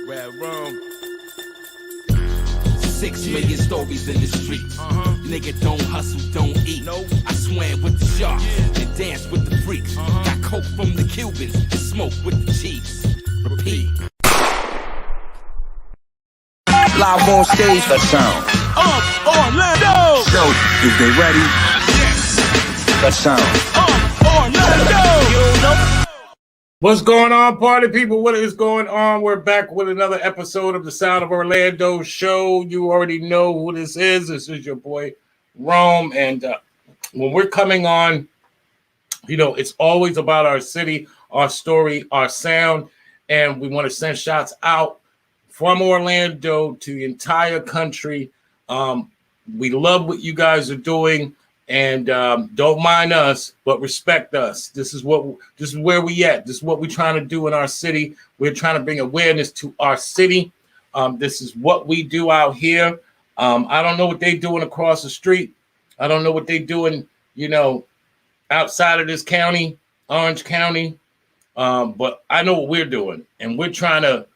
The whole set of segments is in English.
Red Room. 6 million stories in the street. Nigga don't hustle, don't eat. No. I swam with the sharks and danced with the freaks. Got coke from the Cubans and smoke with the chiefs. Repeat. Live on stage, the sound. Orlando! So, is they ready? Yes. The sound. Orlando! You know. What's going on, party people? What is going on? We're back with another episode of the Sound of Orlando show. You already know who this is. This is your boy, Rome. And when we're coming on, you know, it's always about our city, our story, our sound. And we want to send shots out from Orlando to the entire country. We love what you guys are doing. And don't mind us, but respect us. This is where we at. This is what we're trying to do in our city. We're trying to bring awareness to our city. This is what we do out here. I don't know what they're doing across the street. I don't know what they're doing, you know, outside of this county, Orange County. But I know what we're doing, and we're trying to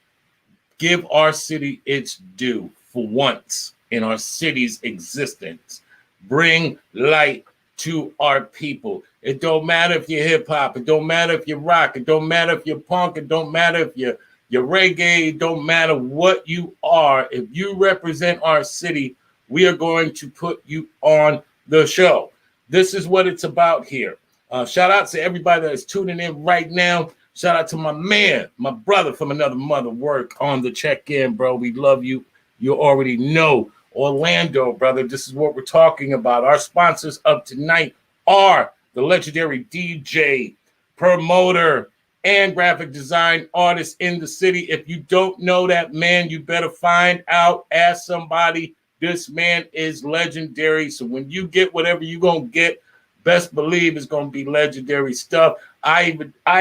give our city its due for once in our city's existence. Bring light to our people. It don't matter if you're hip hop. It don't matter if you're rock. It don't matter if you're punk. It don't matter if you're reggae. It don't matter what you are. If you represent our city, we are going to put you on the show. This is what it's about here. Shout out to everybody that is tuning in right now. Shout out to my man, my brother from another mother. Work on the check-in, bro. We love you. You already know. Orlando, brother, this is what we're talking about. Our sponsors of tonight are the legendary DJ, promoter, and graphic design artist in the city. If you don't know that man, you better find out. Ask somebody. This man is legendary. So when you get whatever you're going to get, best believe it's going to be legendary stuff. I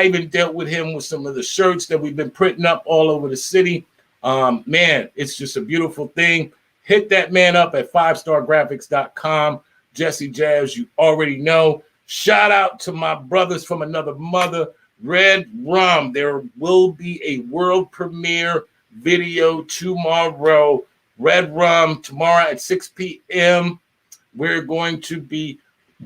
even dealt with him with some of the shirts that we've been printing up all over the city. Man, it's just a beautiful thing. Hit that man up at 5stargraphics.com. Jesse Jazz, you already know. Shout out to my brothers from another mother, Red Rum. There will be a world premiere video tomorrow. Red Rum, tomorrow at 6 p.m. We're going to be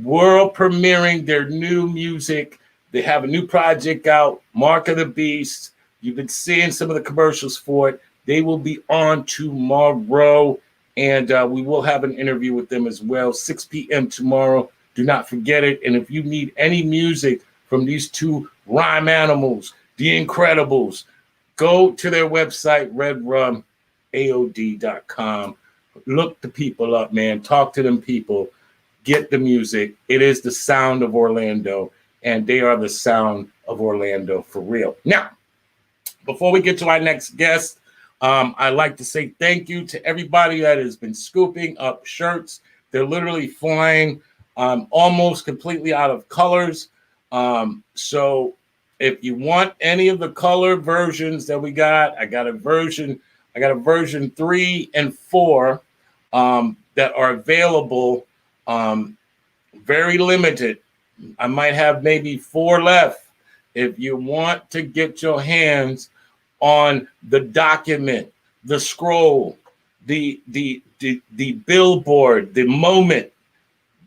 world premiering their new music. They have a new project out, Mark of the Beast. You've been seeing some of the commercials for it. They will be on tomorrow. And we will have an interview with them as well, 6 p.m. tomorrow. Do not forget it. And if you need any music from these two rhyme animals, The Incredibles, go to their website, redrumaod.com. Look the people up, man. Talk to them people. Get the music. It is the sound of Orlando, and they are the sound of Orlando for real. Now, before we get to our next guest, I'd like to say thank you to everybody that has been scooping up shirts. They're literally flying almost completely out of colors. So if you want any of the color versions that we got, I got a version 3 and 4 that are available. Very limited. I might have maybe 4 left. If you want to get your hands on the document, the scroll, the billboard, the moment,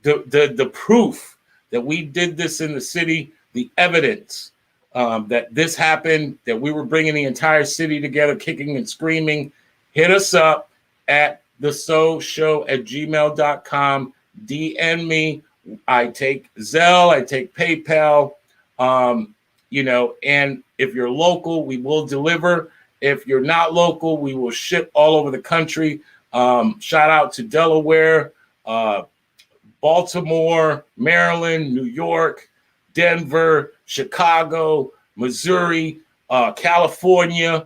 the proof that we did this in the city, the evidence that this happened, that we were bringing the entire city together, kicking and screaming, hit us up at thesoshow@gmail.com. DM me. I take Zelle, I take PayPal, you know, and if you're local, we will deliver. If you're not local, we will ship all over the country. Shout out to Delaware, Baltimore, Maryland, New York, Denver, Chicago, Missouri, California,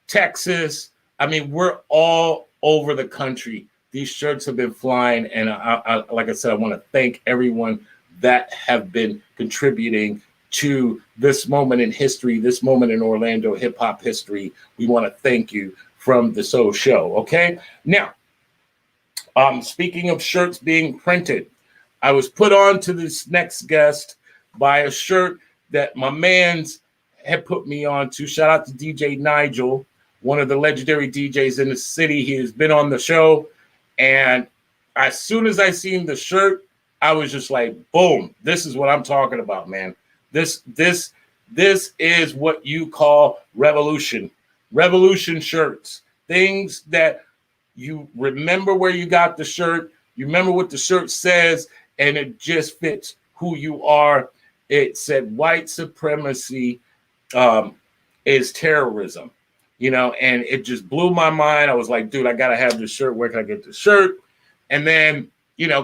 Texas. I mean, we're all over the country. These shirts have been flying, and I like I said, I want to thank everyone that have been contributing to this moment in history, this moment in Orlando hip hop history. We want to thank you from the Soul Show. Okay. Now, speaking of shirts being printed, I was put on to this next guest by a shirt that my man's had put me on to. Shout out to DJ Nigel, one of the legendary DJs in the city. He has been on the show, and as soon as I seen the shirt, I was just like, boom, this is what I'm talking about, man. This is what you call revolution. Revolution shirts. Things that you remember where you got the shirt, you remember what the shirt says, and it just fits who you are. It said white supremacy is terrorism, and it just blew my mind. I was like, dude, I got to have this shirt. Where can I get the shirt? And then,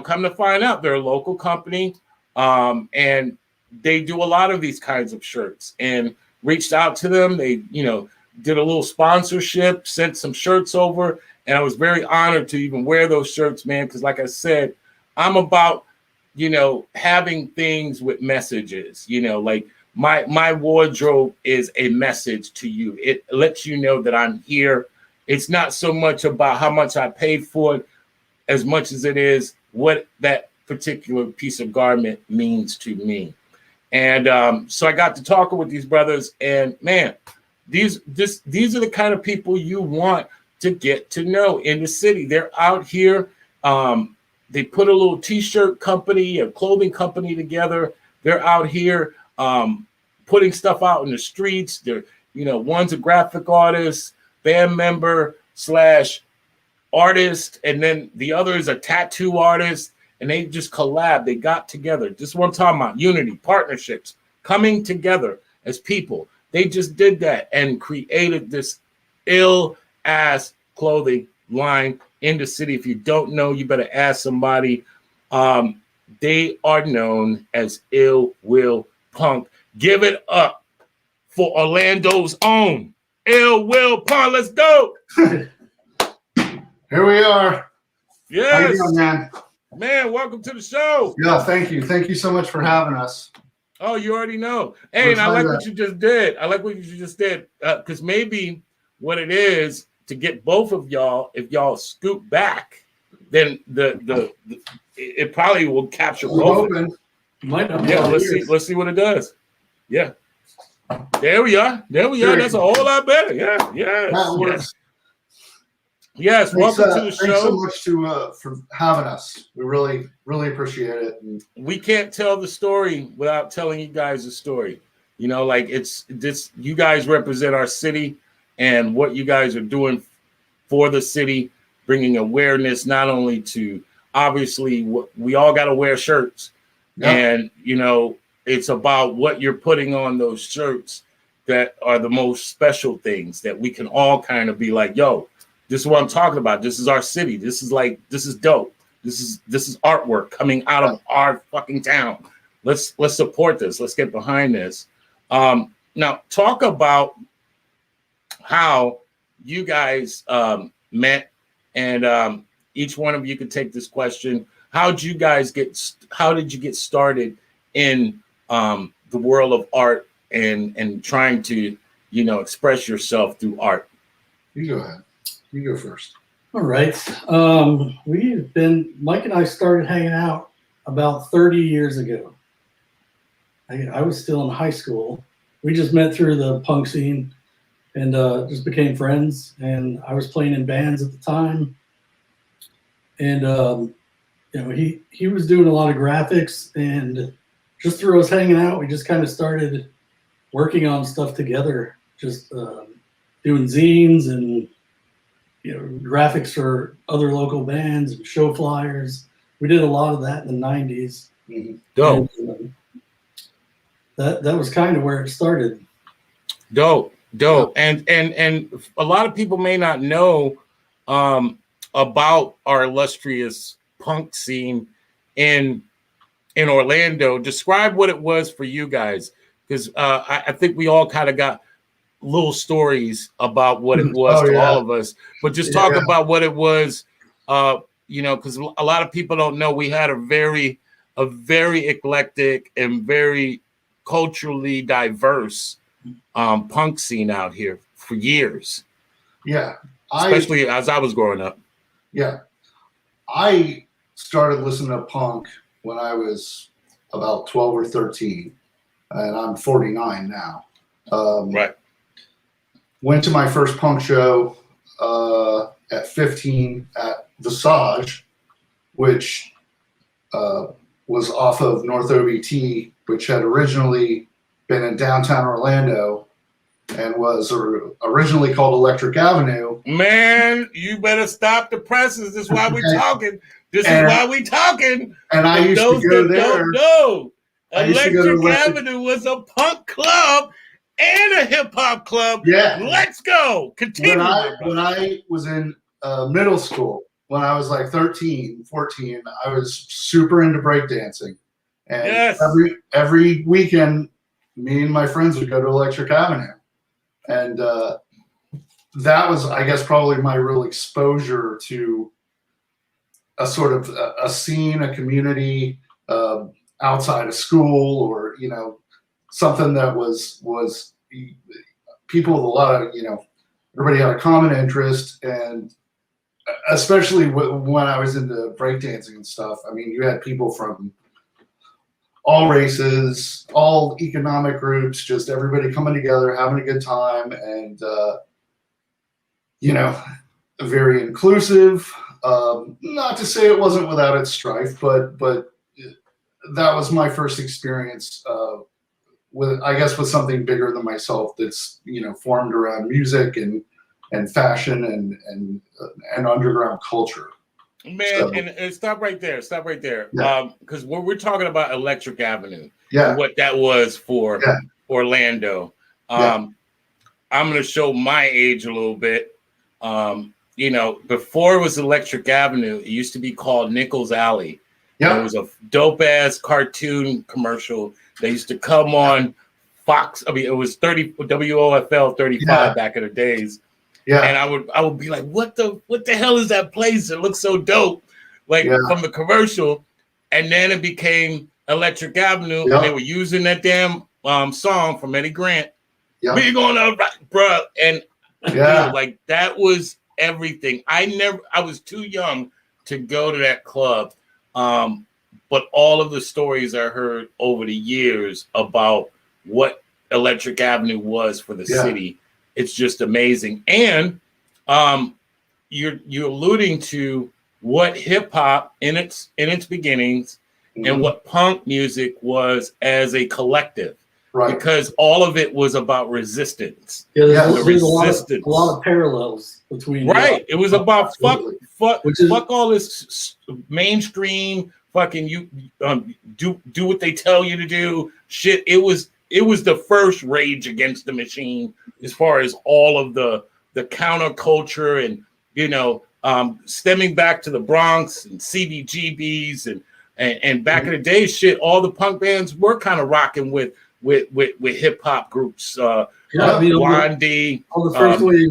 come to find out, they're a local company, and they do a lot of these kinds of shirts, and reached out to them. They, did a little sponsorship, sent some shirts over, and I was very honored to even wear those shirts, man, because like I said, I'm about, having things with messages, like my wardrobe is a message to you. It lets you know that I'm here. It's not so much about how much I paid for it as much as it is what that particular piece of garment means to me. And so I got to talking with these brothers, and man, these are the kind of people you want to get to know in the city. They're out here. They put a little t-shirt company, a clothing company together. They're out here putting stuff out in the streets. They're, one's a graphic artist, band member / artist, and then the other is a tattoo artist, and they just collab. They got together. This is what I'm talking about. Unity, partnerships, coming together as people. They just did that and created this ill-ass clothing line in the city. If you don't know, you better ask somebody. They are known as Will Punx. Give it up for Orlando's own Will Punx. Let's go. Here we are. Yes. How you doing, man? Man, welcome to the show. Yeah, thank you. Thank you so much for having us. Oh, you already know. Hey, and I like what you just did. I like what you just did. Because maybe what it is to get both of y'all, if y'all scoot back, then it probably will capture both. Yeah, let's see what it does. Yeah. There we are. That's a whole lot better. Yeah. That works. Yes, welcome to the show. Thanks so much for having us. We really, really appreciate it. And we can't tell the story without telling you guys the story. It's this. You guys represent our city and what you guys are doing for the city, bringing awareness not only to obviously we all got to wear shirts, and it's about what you're putting on those shirts that are the most special things that we can all kind of be like, yo. This is what I'm talking about. This is our city. This is dope. This is artwork coming out of our fucking town. Let's support this. Let's get behind this. Now talk about how you guys met, and each one of you could take this question. How did you get started in the world of art and trying to express yourself through art? You go ahead. You go first. All right. Mike and I started hanging out about 30 years ago. I was still in high school. We just met through the punk scene and just became friends. And I was playing in bands at the time. And, he was doing a lot of graphics, and just through us hanging out, we just kind of started working on stuff together, just doing zines and graphics for other local bands and show flyers. We did a lot of that in the 90s. Dope. And, that was kind of where it started. Dope. And a lot of people may not know about our illustrious punk scene in Orlando. Describe what it was for you guys, because I think we all kind of got little stories about what it was to all of us, but just talk about what it was, because a lot of people don't know we had a very eclectic and very culturally diverse punk scene out here for years. Yeah. Especially as I was growing up. Yeah. I started listening to punk when I was about 12 or 13. and I'm 49 now. Right. Went to my first punk show at 15 at Visage, which was off of North OBT, which had originally been in downtown Orlando and was originally called Electric Avenue. Man, you better stop the presses. This is why we're talking. This is why we talking. And I used to go there. No, Electric Electric Avenue was a punk club and a hip hop club. Yeah. Let's go. Continue. When I was in middle school, when I was like 13, 14, I was super into breakdancing. And Yes. every weekend, me and my friends would go to Electric Avenue. And that was, I guess, probably my real exposure to a sort of a scene, a community outside of school, or, you know, something that was people with a lot of, you know, everybody had a common interest. And especially when I was into breakdancing and stuff, I mean, you had people from all races, all economic groups, just everybody coming together, having a good time, and you know, very inclusive. Not to say it wasn't without its strife, but that was my first experience with, I guess, with something bigger than myself. That's, you know, formed around music and fashion and underground culture. Man, So, and stop right there. Stop right there. Yeah. Because we're talking about Electric Avenue. Yeah. And what that was for Orlando. I'm going to show my age a little bit. You know, before it was Electric Avenue, it used to be called Nichols Alley. Yeah. It was a dope ass cartoon commercial. They used to come on Fox. I mean, it was WOFL 35 back in the days. Yeah. And I would be like, what the hell is that place? It looks so dope, like from the commercial. And then it became Electric Avenue, and they were using that damn song from Eddie Grant. Yeah. We're gonna rock, bro. And you know, like, that was everything. I was too young to go to that club. But all of the stories I heard over the years about what Electric Avenue was for the city, it's just amazing. And you're alluding to what hip hop in its beginnings and what punk music was as a collective. Right. Because all of it was about resistance. Yeah, there's a lot of parallels between. Right. It was about fuck all this mainstream fucking you do what they tell you to do shit. It was the first Rage Against the Machine, as far as all of the counterculture and, you know, stemming back to the Bronx and CBGBs and back in the day, shit, all the punk bands were kind of rocking with hip hop groups. Blondie, all the first wave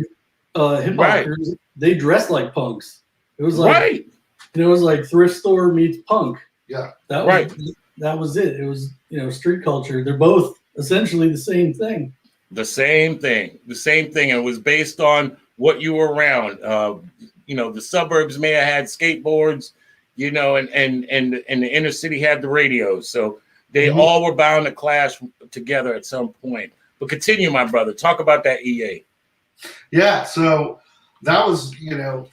hip hop groups, they dressed like punks. It was like it was like thrift store meets punk. Yeah, that was it. It was, you know, street culture. They're both essentially the same thing. The same thing. And it was based on what you were around. You know, the suburbs may have had skateboards, you know, and the inner city had the radios. So they all were bound to clash together at some point. But continue, my brother. Talk about that EA. Yeah, so that was, you know,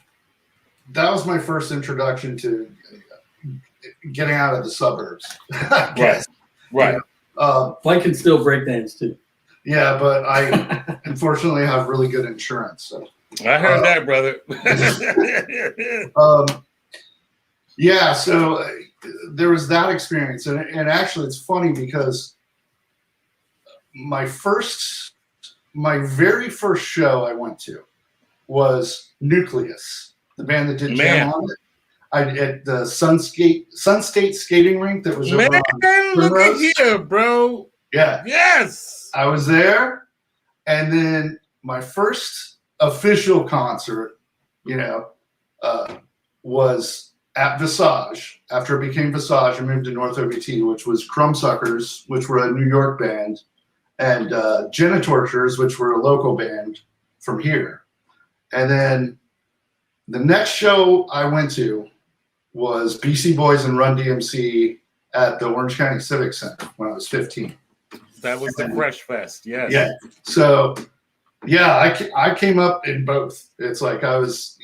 that was my first introduction to getting out of the suburbs. Right. You know, I can still break dance too. Yeah, but I unfortunately have really good insurance. So I heard that, brother. Yeah, so there was that experience, and actually, it's funny because my very first show I went to was Nucleus, the band that did Jam on It. At the Sun State skating rink that was over on look at here, bro. Yeah. Yes. I was there, and then my first official concert, you know, was at Visage. After it became Visage, I moved to North OBT, which was Crumbsuckers, which were a New York band, and Genitortures, which were a local band from here. And then the next show I went to was BC Boys and Run DMC at the Orange County Civic Center when I was 15. That was the Fresh Fest. Yes. Yeah. So, yeah, I came up in both. It's like I was,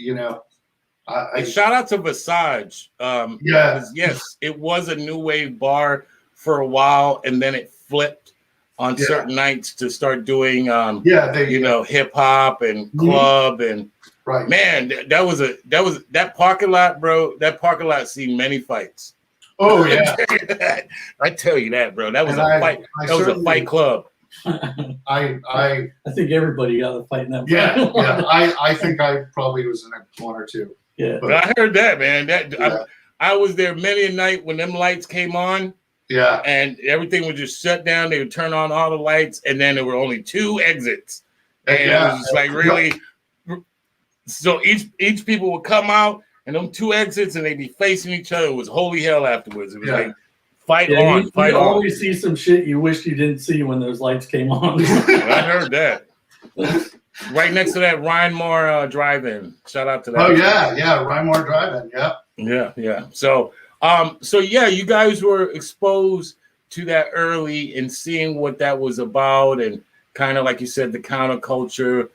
And shout out to Visage. Yeah. Because, yes, it was a new wave bar for a while, and then it flipped on certain nights to start doing, hip hop and club and. Right. Man, that parking lot, bro. That parking lot seen many fights. Oh yeah. I tell you that, bro. That was And a fight. That was a fight club. I think everybody got a fight in that. yeah. I think I probably was in a one or two. Yeah. But I heard that, man. I was there many a night when them lights came on. Yeah. And everything was just shut down. They would turn on all the lights, and then there were only 2 exits. And it was just like really. So each people would come out, and them 2 exits, and they'd be facing each other. It was holy hell afterwards. It was like fight on. You always see some shit you wish you didn't see when those lights came on. I heard that. Right next to that Rhinemore Drive-In. Shout out to that. Oh yeah, Rhinemore Drive-In. Yeah. So yeah, you guys were exposed to that early and seeing what that was about, and kind of like you said, the counterculture.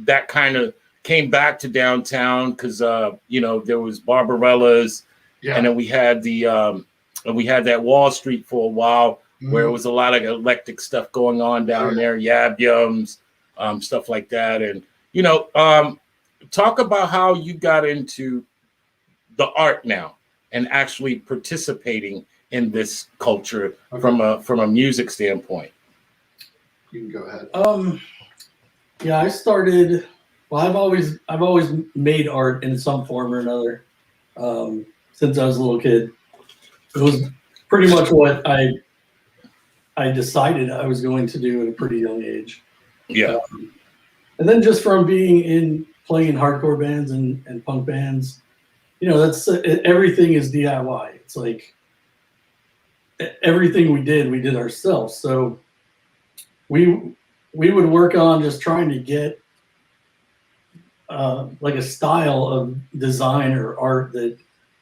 That kind of came back to downtown because there was Barbarella's, and then we had that Wall Street for a while where it was a lot of eclectic stuff going on down there, Yab Yums, stuff like that, and talk about how you got into the art now and actually participating in this culture from a music standpoint. You can go ahead. Yeah, I started. Well, I've always made art in some form or another since I was a little kid. It was pretty much what I decided I was going to do at a pretty young age. Yeah, and then just from playing in hardcore bands and punk bands, that's everything is DIY. It's like everything we did ourselves. So we would work on just trying to get like a style of design or art that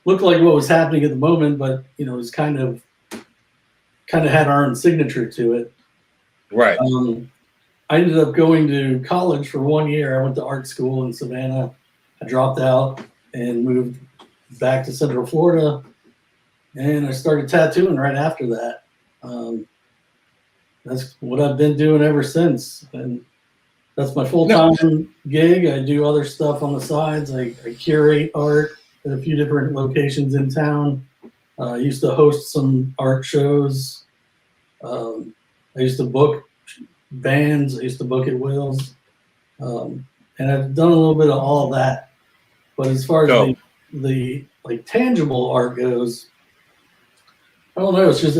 looked like what was happening at the moment, but it was kind of had our own signature to it. Right. I ended up going to college for 1 year. I went to art school in Savannah. I dropped out and moved back to Central Florida, and I started tattooing right after that. That's what I've been doing ever since, and that's my full-time gig. I do other stuff on the sides. I curate art at a few different locations in town. I used to host some art shows. I used to book bands. I used to book at Will's, and I've done a little bit of all of that. But as far as the like tangible art goes, I don't know. It's just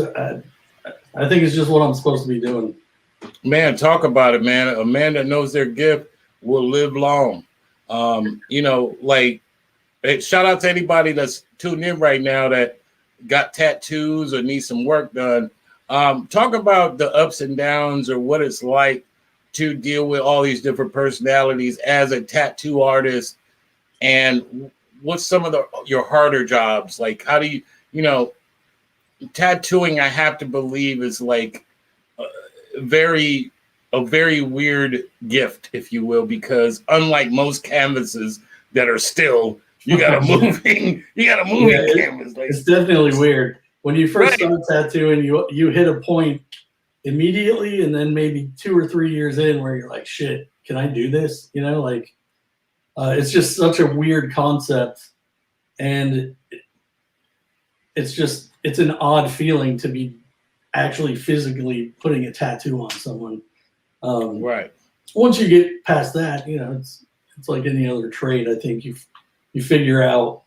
I think it's just what I'm supposed to be doing. Man, talk about it, man. A man that knows their gift will live long. Shout out to anybody that's tuning in right now that got tattoos or needs some work done. Talk about the ups and downs or what it's like to deal with all these different personalities as a tattoo artist, and what's some of your harder jobs? Like, how do you, tattooing, I have to believe, is like a very weird gift, if you will, because unlike most canvases that are still, you got a moving canvas. Like, it's definitely weird. When you first start tattooing, you hit a point immediately, and then maybe 2 or 3 years in where you're like, shit, can I do this? It's just such a weird concept, and it's an odd feeling to be actually physically putting a tattoo on someone. Right. Once you get past that, it's like any other trade. I think you figure out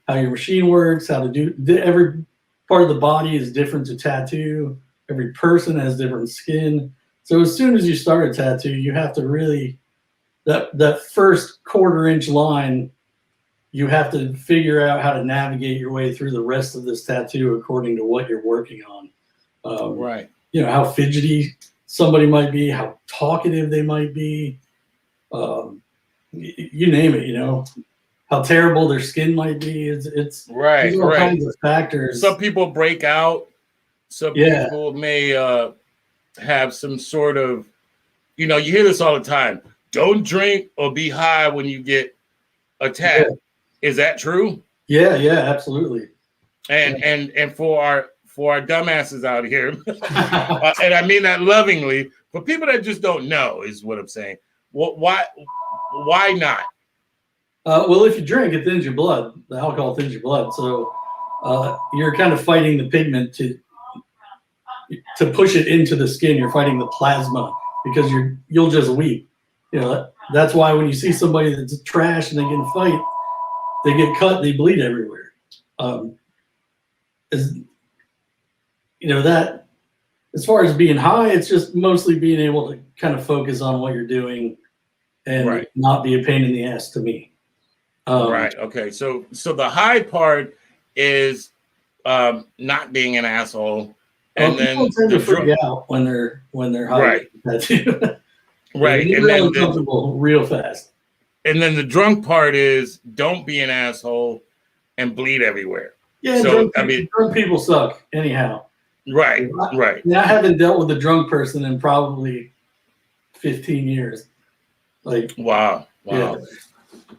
how your machine works, how to do every part of the body is different to tattoo. Every person has different skin. So as soon as you start a tattoo, you have to really that first 1/4 inch line. You have to figure out how to navigate your way through the rest of this tattoo according to what you're working on. Right. How fidgety somebody might be, how talkative they might be, you name it, how terrible their skin might be. It's right. all kinds of factors. Some people break out. some Yeah. people may have some sort of, you know, you hear this all the time. Don't drink or be high when you get a tat. Yeah. Is that true? Yeah, absolutely. And for our dumbasses out here, and I mean that lovingly, for people that just don't know is what I'm saying. Why not? Well, if you drink, it thins your blood. The alcohol thins your blood, so you're kind of fighting the pigment to push it into the skin. You're fighting the plasma because you'll just weep. You know, that's why when you see somebody that's trash and they get in a fight, they get cut, they bleed everywhere. You know, that as far as being high, it's just mostly being able to kind of focus on what you're doing and not be a pain in the ass to me. Right. Okay. So the high part is not being an asshole, and then people tend to freak out when they're high. Right. Right. And then uncomfortable real fast. And then the drunk part is don't be an asshole and bleed everywhere. Yeah. So drunk people suck anyhow. Right. I haven't dealt with a drunk person in probably 15 years. Like, wow. Yeah.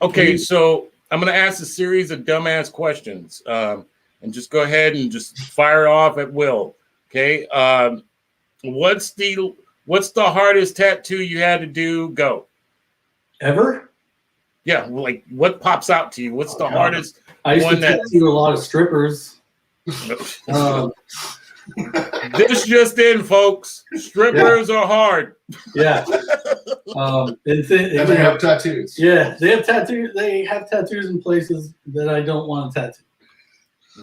Okay, so I'm going to ask a series of dumbass questions, and just go ahead and just fire off at will. Okay. What's the hardest tattoo you had to do? Go. Ever? Yeah. Like, what pops out to you? What's the hardest? I used to tattoo a lot of strippers. This just in, folks. Strippers are hard. Yeah. And they have tattoos. Yeah, they have tattoos. They have tattoos in places that I don't want to tattoo.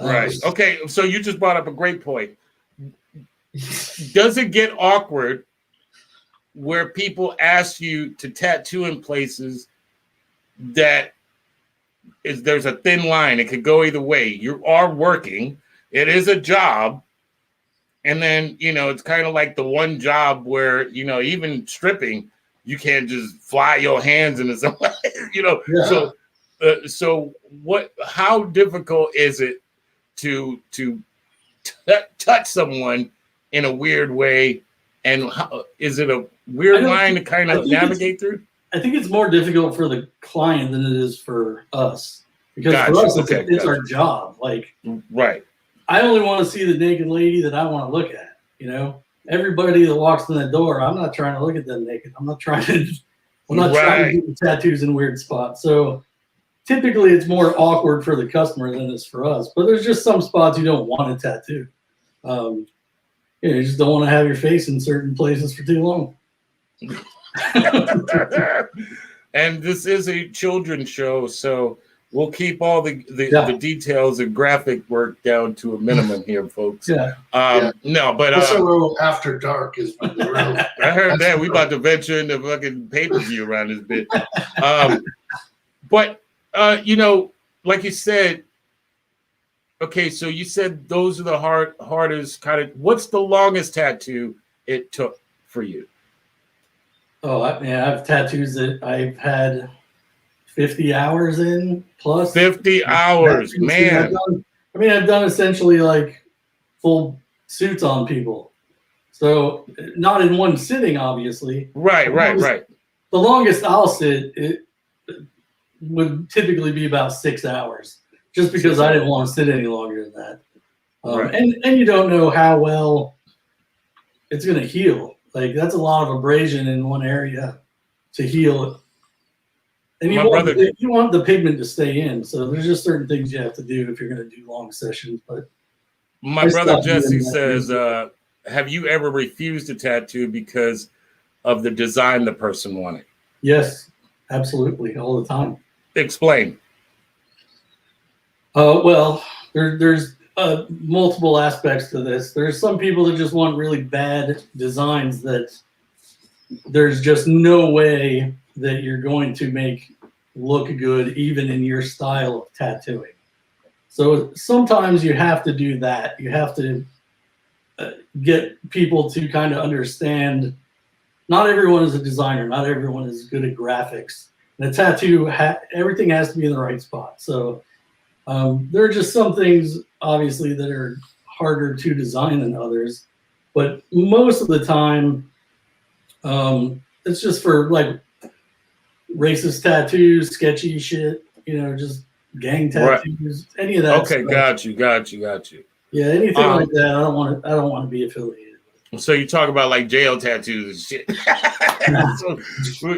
Right. Okay. So you just brought up a great point. Does it get awkward where people ask you to tattoo in places that there's a thin line? It could go either way. You are working. It is a job. And then, you know, it's kind of like the one job where, you know, even stripping, you can't just fly your hands into somebody, you know. Yeah. So how difficult is it to touch someone in a weird way? And is it a weird line to kind of navigate through? I think it's more difficult for the client than it is for us. Because for us, it's our job. Like, right. I only want to see the naked lady that I want to look at, you know. Everybody that walks in the door, I'm not trying to look at them naked. I'm not trying to get tattoos in weird spots. So typically it's more awkward for the customer than it's for us. But there's just some spots you don't want to tattoo. You just don't want to have your face in certain places for too long. And this is a children's show, so we'll keep all the details and graphic work down to a minimum here, folks. No, but also after dark is when the real. I heard that we about to venture into fucking pay-per-view around this bit. But you know, like you said, okay, so you said those are the hardest kind of. What's the longest tattoo it took for you? Oh, I have tattoos that I've had 50 hours in plus. 50 hours, man. I've done essentially like full suits on people. So not in one sitting, obviously. Right. The longest I'll sit, it would typically be about 6 hours, just because I didn't want to sit any longer than that. And you don't know how well it's going to heal. Like, that's a lot of abrasion in one area to heal it. And you want the pigment to stay in. So there's just certain things you have to do if you're going to do long sessions. But my brother Jesse says, have you ever refused a tattoo because of the design the person wanted? Yes, absolutely. All the time. Explain. Well, there's multiple aspects to this. There's some people that just want really bad designs that there's just no way that you're going to make look good even in your style of tattooing. So sometimes you have to do that. You have to get people to kind of understand not everyone is a designer. Not everyone is good at graphics. And a tattoo, everything has to be in the right spot. So there are just some things, obviously, that are harder to design than others, but most of the time, it's just for like racist tattoos, sketchy shit, just gang Right. tattoos, any of that. Okay, stuff. got you. Yeah, anything like that, I don't want to be affiliated with. So you talk about like jail tattoos and shit. So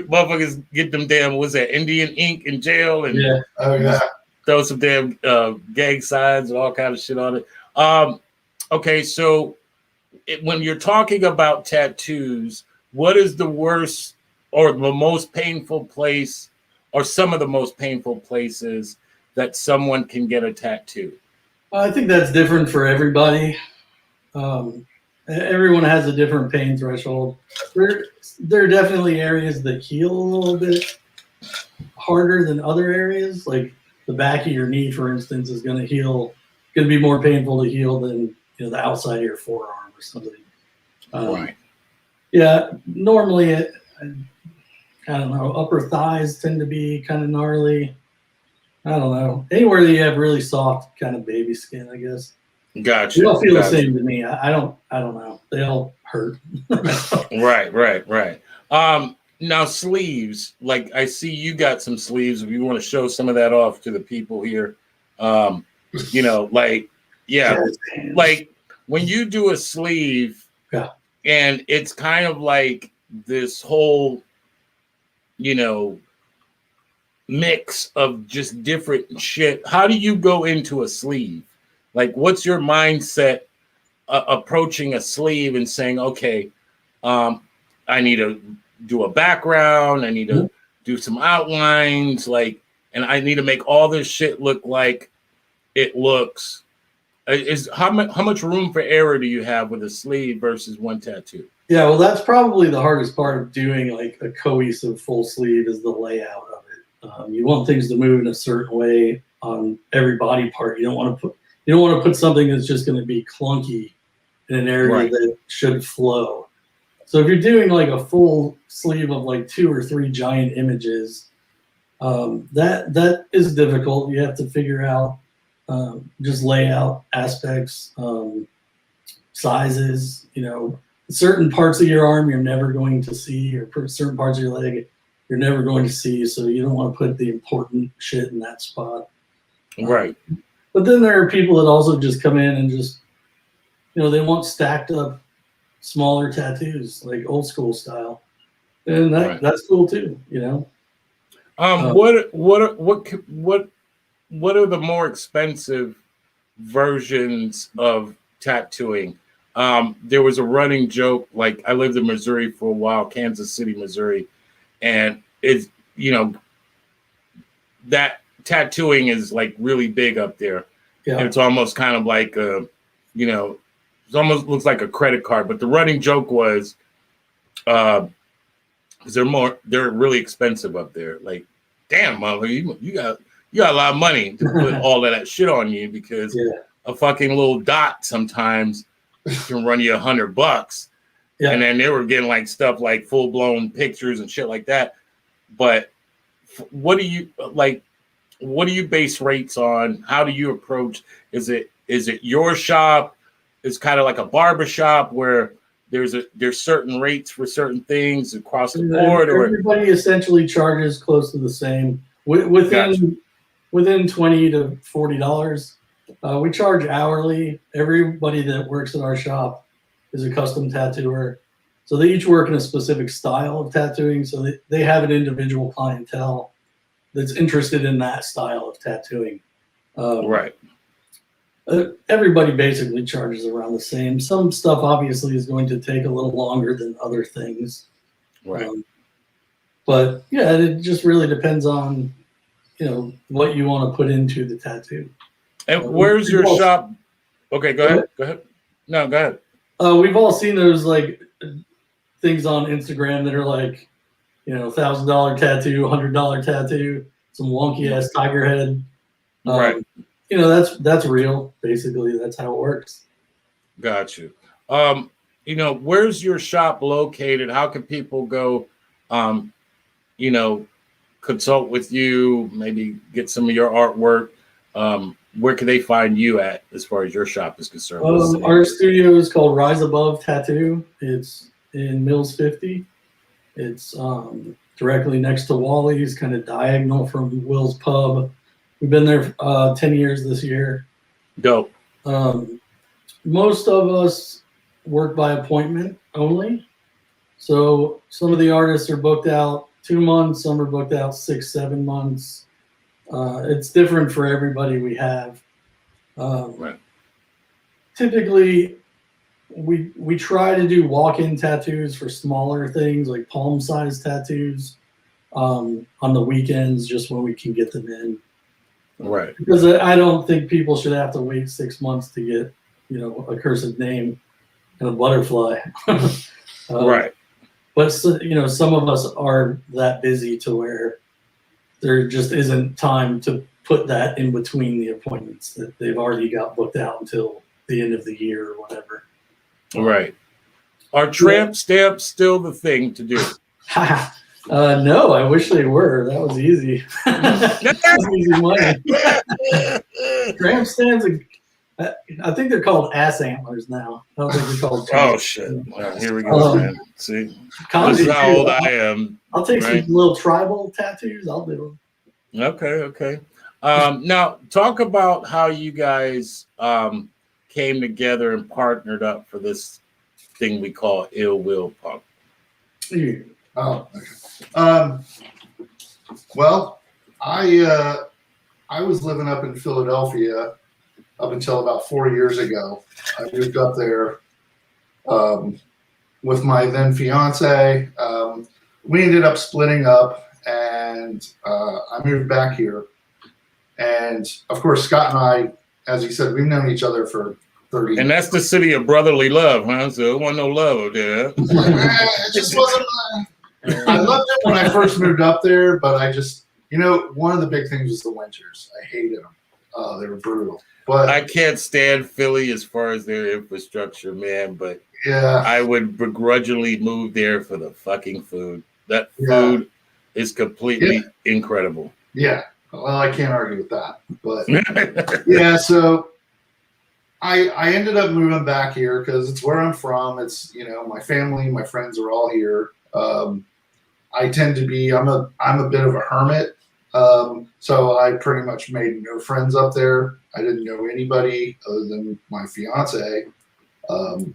motherfuckers get them damn, what's that, Indian ink in jail and Yeah. Oh yeah. throw some damn gang signs and all kind of shit on it. Okay, so when you're talking about tattoos, what is the worst or the most painful place or some of the most painful places that someone can get a tattoo? I think that's different for everybody. Everyone has a different pain threshold. There are definitely areas that heal a little bit harder than other areas. Like the back of your knee, for instance, is going to be more painful to heal than the outside of your forearm or something. Right. Yeah, normally I don't know. Upper thighs tend to be kind of gnarly. I don't know. Anywhere that you have really soft kind of baby skin, I guess. Gotcha. They all feel the same to me. I don't know. They all hurt. Right. Now sleeves, like I see you got some sleeves. If you want to show some of that off to the people here, like when you do a sleeve, yeah, and it's kind of like this whole, mix of just different shit. How do you go into a sleeve? Like, what's your mindset approaching a sleeve and saying, okay, I need to do a background, I need to do some outlines, and I need to make all this shit look like it looks. How much room for error do you have with a sleeve versus one tattoo? Yeah, well, that's probably the hardest part of doing like a cohesive full sleeve is the layout of it. You want things to move in a certain way on every body part. You don't want to put something that's just going to be clunky in an area that should flow. So if you're doing like a full sleeve of like 2 or 3 giant images, that is difficult. You have to figure out just layout aspects, sizes. Certain parts of your arm you're never going to see, or certain parts of your leg you're never going to see. So you don't want to put the important shit in that spot. Right. But then there are people that also just come in and just, they want stacked up smaller tattoos, like old school style, and that's cool too. What are the more expensive versions of tattooing? There was a running joke. Like, I lived in Missouri for a while, Kansas City, Missouri, and it's that tattooing is like really big up there. Yeah. And it's almost kind of like it almost looks like a credit card. But the running joke was, because they're really expensive up there. Like, damn, motherfucker, you got a lot of money to put all of that shit on you, because a fucking little dot sometimes can run you $100. Yeah. And then they were getting like stuff like full blown pictures and shit like that. But what do you base rates on? How do you approach? Is it your shop? It's kind of like a barber shop where there's certain rates for certain things across the board, or everybody essentially charges close to the same within $20 to $40. We charge hourly. Everybody that works at our shop is a custom tattooer, so they each work in a specific style of tattooing. So they have an individual clientele that's interested in that style of tattooing. Right. Everybody basically charges around the same. Some stuff obviously is going to take a little longer than other things. Right. But yeah, it just really depends on, what you want to put into the tattoo. And where's your shop? Okay, go ahead. Go ahead. No, go ahead. We've all seen those like things on Instagram that are like, $1,000 tattoo, $100 tattoo, some wonky ass tiger head. Right. That's real. Basically, that's how it works. Got you. Where's your shop located? How can people go, consult with you, maybe get some of your artwork? where can they find you at as far as your shop is concerned? Our studio is called Rise Above Tattoo. It's in Mills 50. It's directly next to Wally's, kind of diagonal from Will's Pub. We've been there 10 years this year. Dope. Most of us work by appointment only. So some of the artists are booked out 2 months, some are booked out 6-7 months. It's different for everybody we have. Right. Typically, we try to do walk-in tattoos for smaller things like palm-sized tattoos on the weekends, just when we can get them in. Right. Because I don't think people should have to wait 6 months to get, a cursed name and a butterfly. Right. But some of us are that busy to where there just isn't time to put that in between the appointments that they've already got booked out until the end of the year or whatever. Right. Are tramp stamps still the thing to do? No, I wish they were. That was easy. That was easy money. Tramp stamps, I think they're called ass antlers now. I don't think they're called. Oh shit! Well, here we go, man. See, this is how old I am. I'll take some little tribal tattoos. I'll do them. Okay. Now talk about how you guys came together and partnered up for this thing we call Will Punx. Yeah. Oh, okay. Well, I was living up in Philadelphia up until about 4 years ago. I moved up there with my then fiance. We ended up splitting up, and I moved back here. And of course, Scott and I, as he said, we've known each other for 30 years. And that's the city of brotherly love, huh? So it wasn't no love over there. It just wasn't. I loved it when I first moved up there, but I just, one of the big things was the winters. I hated them. They were brutal. But I can't stand Philly as far as their infrastructure, man. But yeah, I would begrudgingly move there for the fucking food. That food is completely incredible. Yeah. Well, I can't argue with that. But yeah, so I ended up moving back here because it's where I'm from. It's, my family, my friends are all here. I tend to be, I'm a bit of a hermit. So I pretty much made no friends up there. I didn't know anybody other than my fiance. And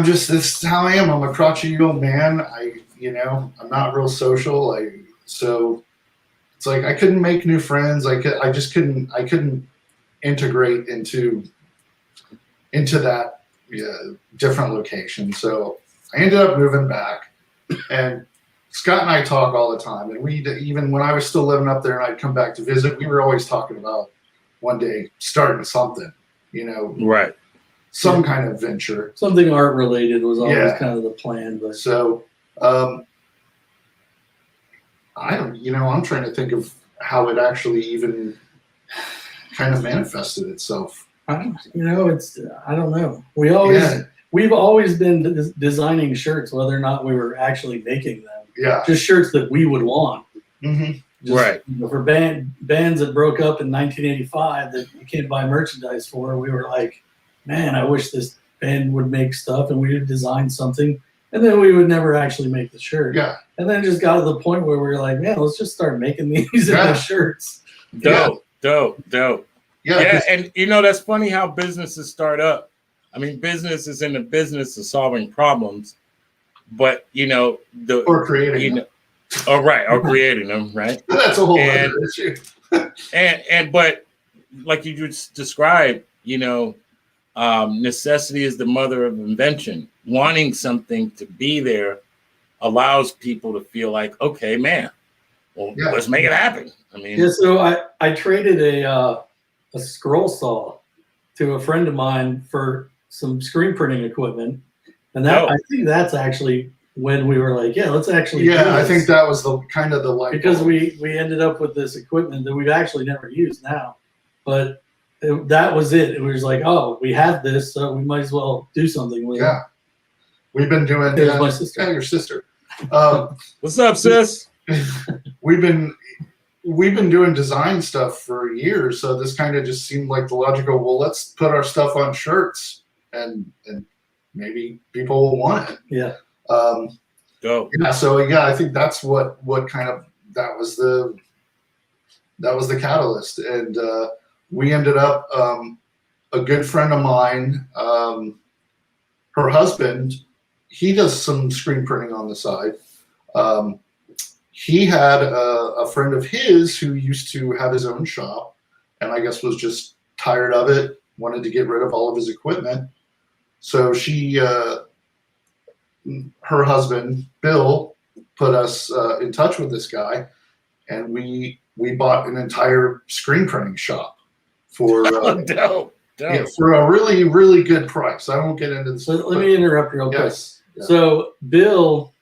this is how I am. I'm a crotchety old man. I'm not real social. So it's like, I couldn't make new friends. I couldn't integrate into that different location. So I ended up moving back, and Scott and I talk all the time. And even when I was still living up there and I'd come back to visit, we were always talking about one day starting something, right. Some kind of venture. Something art related was always kind of the plan. But so, I'm trying to think of how it actually even kind of manifested itself. I don't know. We've always been designing shirts, whether or not we were actually making them. Yeah. Just shirts that we would want. Mm-hmm. Right. For bands that broke up in 1985 that you can't buy merchandise for, we were like, man, I wish this band would make stuff, and we would design something, and then we would never actually make the shirt. Yeah. And then it just got to the point where we were like, man, let's just start making these into shirts. Dope. Yeah, and that's funny how businesses start up. I mean, business is in the business of solving problems, but or creating them. Or creating them, right? That's a whole other issue. but like you just described, necessity is the mother of invention. Wanting something to be there allows people to feel like, okay, man, let's make it happen. I mean, so I traded a scroll saw to a friend of mine for some screen printing equipment, and I think that's actually when we were like, let's actually do this. I think that was the kind of the light because bulb. we ended up with this equipment that we've actually never used now, but that was it. It was like, oh, we have this, so we might as well do something with it. Yeah, we've been doing. My sister. Your sister. What's up, sis? We've been we've been doing design stuff for years, so this kind of just seemed like the logical. Well, let's put our stuff on shirts, and maybe people will want it. Yeah. Go. Yeah. So yeah, I think that's what kind of that was the catalyst, and we ended up a good friend of mine, her husband, he does some screen printing on the side. He had a friend of his who used to have his own shop, and I guess was just tired of it, wanted to get rid of all of his equipment. So she, her husband, Bill, put us in touch with this guy, and we bought an entire screen printing shop for Dope. yeah, for a really, really good price. I won't get into this. So let me interrupt real quick. Yes. Yeah. So Bill,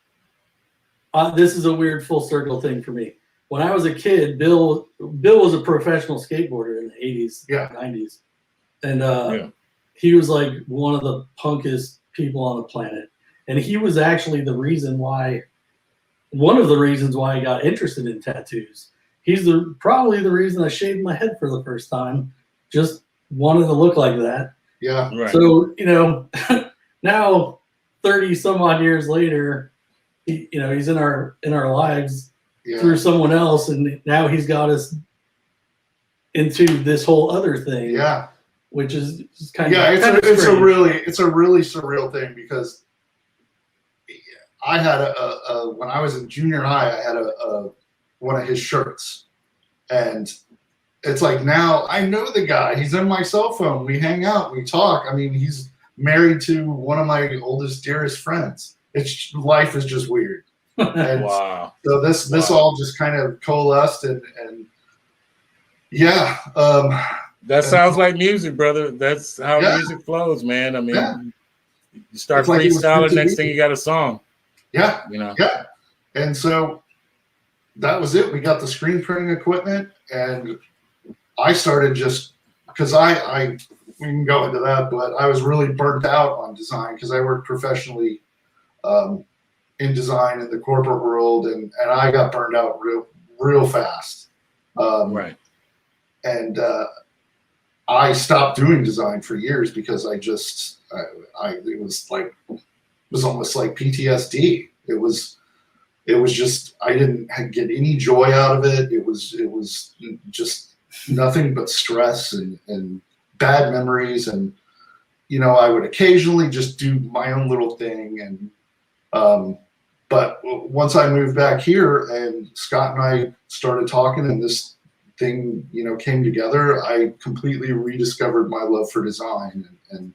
this is a weird full circle thing for me. When I was a kid, Bill was a professional skateboarder in the 80s, Yeah. 90s. And he was like one of the punkest people on the planet. And he was actually one of the reasons why I got interested in tattoos. He's probably the reason I shaved my head for the first time. Just wanted to look like that. Yeah. Right. So, now 30 some odd years later, he's in our lives Yeah. through someone else, and now he's got us into this whole other thing. Yeah. Which is kind Yeah. of It's a really surreal thing, because I had when I was in junior high, I had one of his shirts, and it's like, now I know the guy. He's in my cell phone. We hang out. We talk. I mean, he's married to one of my oldest, dearest friends. Life is just weird. And Wow. so this all just kind of coalesced, and yeah. That sounds like music, brother. That's how Yeah. music flows, man. I mean, Yeah. you start It's like it was meant freestyling, to next be. thing you got a song. Yeah. Yeah. And so that was it. We got the screen printing equipment, and I started just because we can go into that, but I was really burnt out on design because I worked professionally in design in the corporate world, and I got burned out real fast. Right. And I stopped doing design for years because it was almost like PTSD. It was just, I didn't get any joy out of it. It was just nothing but stress and bad memories. And, I would occasionally just do my own little thing. And, but once I moved back here and Scott and I started talking, and this thing, came together, I completely rediscovered my love for design and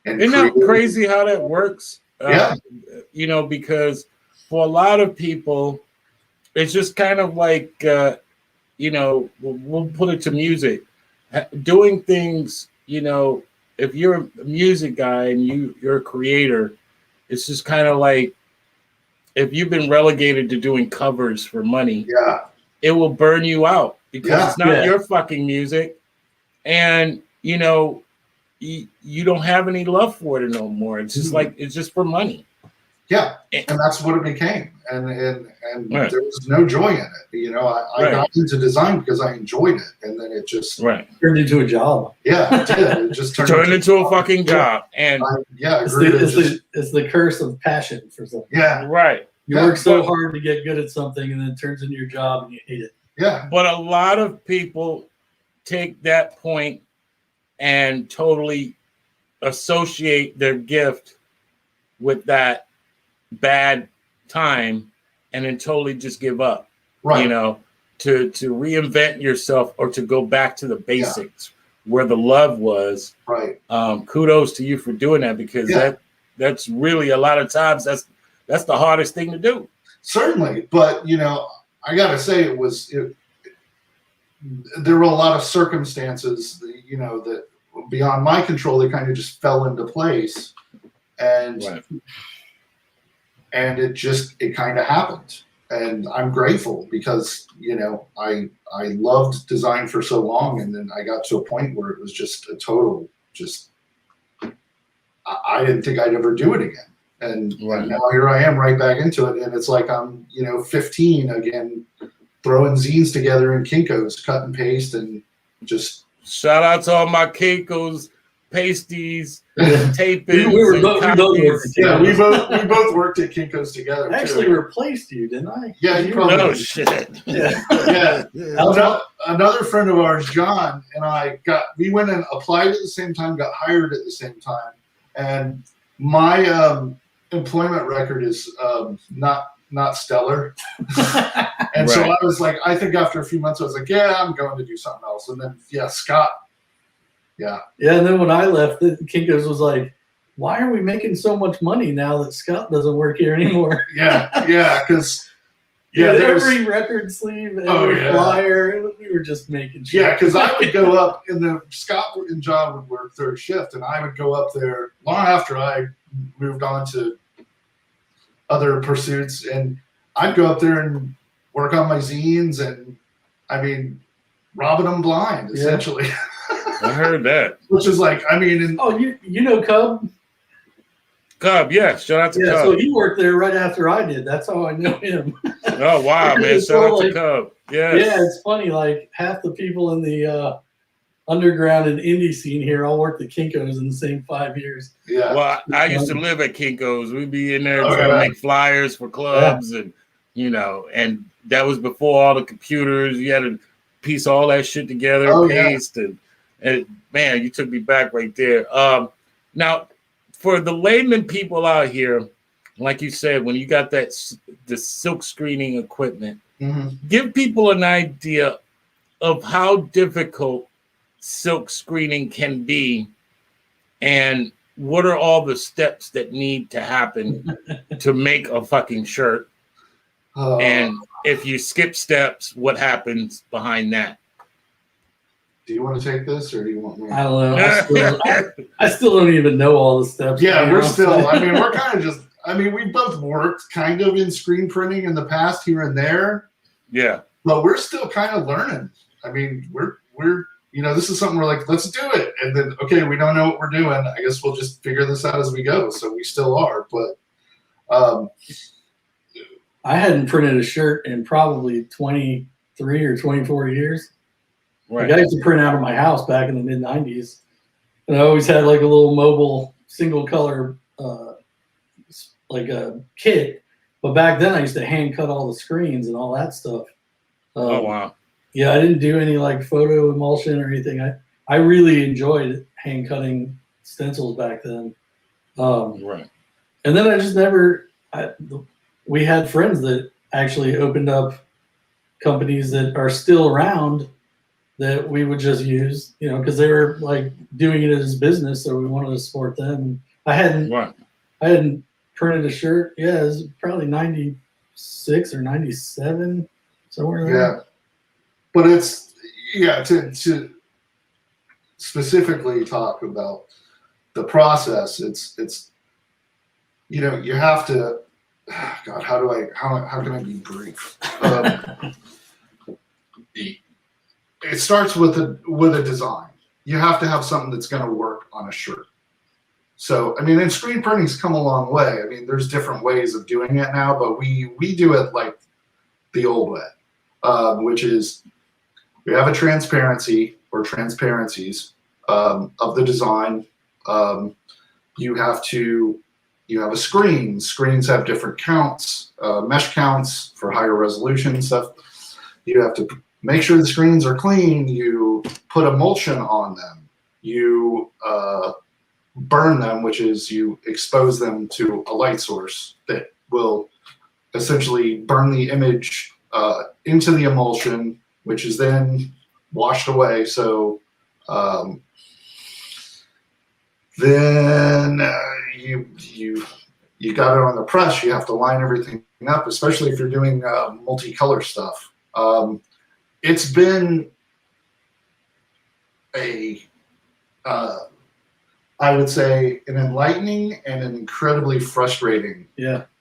Isn't that crazy how that works? Yeah. Because for a lot of people, it's just kind of like, we'll put it to music. Doing things, if you're a music guy and you're a creator, it's just kind of like, if you've been relegated to doing covers for money, it will burn you out because it's not your fucking music. And, you don't have any love for it no more. It's just like, it's just for money. Yeah. And that's what it became. And right. There was no joy in it. I got into design because I enjoyed it. And then it just turned into a job. Yeah, it did. It just turned into a fucking job. And it's the curse of passion for something. Yeah. Right. You work so hard to get good at something, and then it turns into your job and you hate it. Yeah. But a lot of people take that point and totally associate their gift with that bad time, and then totally just give up. Right. To reinvent yourself or to go back to the basics where the love was. Right. Kudos to you for doing that, because that's really, a lot of times that's the hardest thing to do. Certainly. But, I got to say there were a lot of circumstances, that beyond my control, they kind of just fell into place. And, and it kind of happened. And I'm grateful because, I loved design for so long. And then I got to a point where it was just a total, I didn't think I'd ever do it again. And now here I am right back into it. And it's like I'm, 15 again, throwing zines together in Kinko's, cut and paste, and just Shout out to all my Keiko's, pasties, tapings, we and both copies. worked yeah, we both worked at Kinko's together. I actually too. replaced you, didn't I? Yeah, you probably No did. shit. Yeah. Yeah. Yeah. Another friend of ours, John, and I we went and applied at the same time, got hired at the same time, and my employment record is not stellar. And so Right. I was like, I think after a few months, I was like, yeah, I'm going to do something else. And then Scott, Yeah, and then when I left, the Kinko's was like, why are we making so much money now that Scott doesn't work here anymore? because Every record sleeve, every flyer, we were just making shit. Yeah, because I would go up, Scott and John would work third shift, and I would go up there long after I moved on to other pursuits, and I'd go up there and work on my zines, and I mean, robbing them blind, essentially. I heard that. Which is like, I mean, Oh, you know Cub? Cub, yeah. Shout out to Yeah, Cub. so he worked there right after I did. That's how I know him. Oh wow, man! It's Shout out to like- Cub. Yes. Yeah, it's funny. Like half the people in the underground and indie scene here all worked at Kinko's in the same 5 years. yeah. Well, I used to live at Kinko's. We'd be in there Oh, trying yeah. to make flyers for clubs, and and that was before all the computers. You had to piece all that shit together, Oh, yeah. paste, and man, you took me back right there. Now, for the layman people out here, like you said, when you got the silk screening equipment, Mhm. give people an idea of how difficult silk screening can be, and what are all the steps that need to happen to make a fucking shirt, and if you skip steps, what happens behind that? Do you want to take this, or do you want me? I don't know. I still don't even know all the steps. Yeah, to be we're honest. still. I mean, we're kind of just. I mean, we both worked kind of in screen printing in the past here and there, Yeah. but we're still kind of learning. I mean, we're this is something we're like, let's do it, and then okay, we don't know what we're doing. I guess we'll just figure this out as we go. So we still are, but I hadn't printed a shirt in probably 23 or 24 years. Right. Like I used to print out of my house back in the mid 90s. And I always had like a little mobile single color, like a kit. But back then I used to hand cut all the screens and all that stuff. Oh wow. Yeah, I didn't do any like photo emulsion or anything. I really enjoyed hand cutting stencils back then. Right. And then I just never, we had friends that actually opened up companies that are still around that we would just use, because they were like doing it as business, so we wanted to support them. I hadn't printed a shirt. Yeah, it was probably 96 or 97, somewhere there. yeah, but it's to specifically talk about the process. It's you have to. God, how can I be brief? It starts with a design. You have to have something that's going to work on a shirt. So, I mean, and screen printing's come a long way. I mean, there's different ways of doing it now, but we do it like the old way, which is we have a transparency or transparencies of the design. You have a screen. Screens have different counts, mesh counts for higher resolution stuff. You have to make sure the screens are clean. You put emulsion on them. You burn them, which is you expose them to a light source that will essentially burn the image into the emulsion, which is then washed away. So then you got it on the press. You have to line everything up, especially if you're doing multicolor stuff. It's been I would say, an enlightening and an incredibly frustrating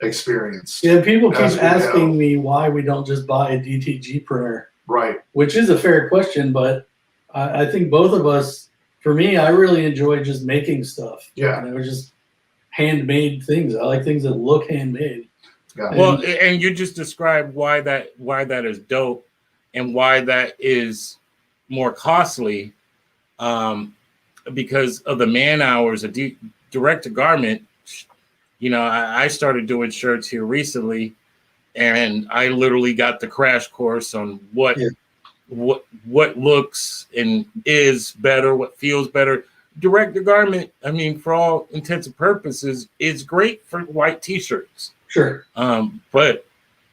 experience. Yeah, people keep As we asking go. me why we don't just buy a DTG printer, Right. which is a fair question, but I think both of us, for me, I really enjoy just making stuff. Yeah. Just handmade things. I like things that look handmade. Yeah. Well, and you just described why that is dope. and why that is more costly, because of the man hours. Direct to garment. I started doing shirts here recently, and I literally got the crash course on what looks and is better, what feels better. Direct to garment, I mean, for all intents and purposes, is great for white t-shirts. Sure. But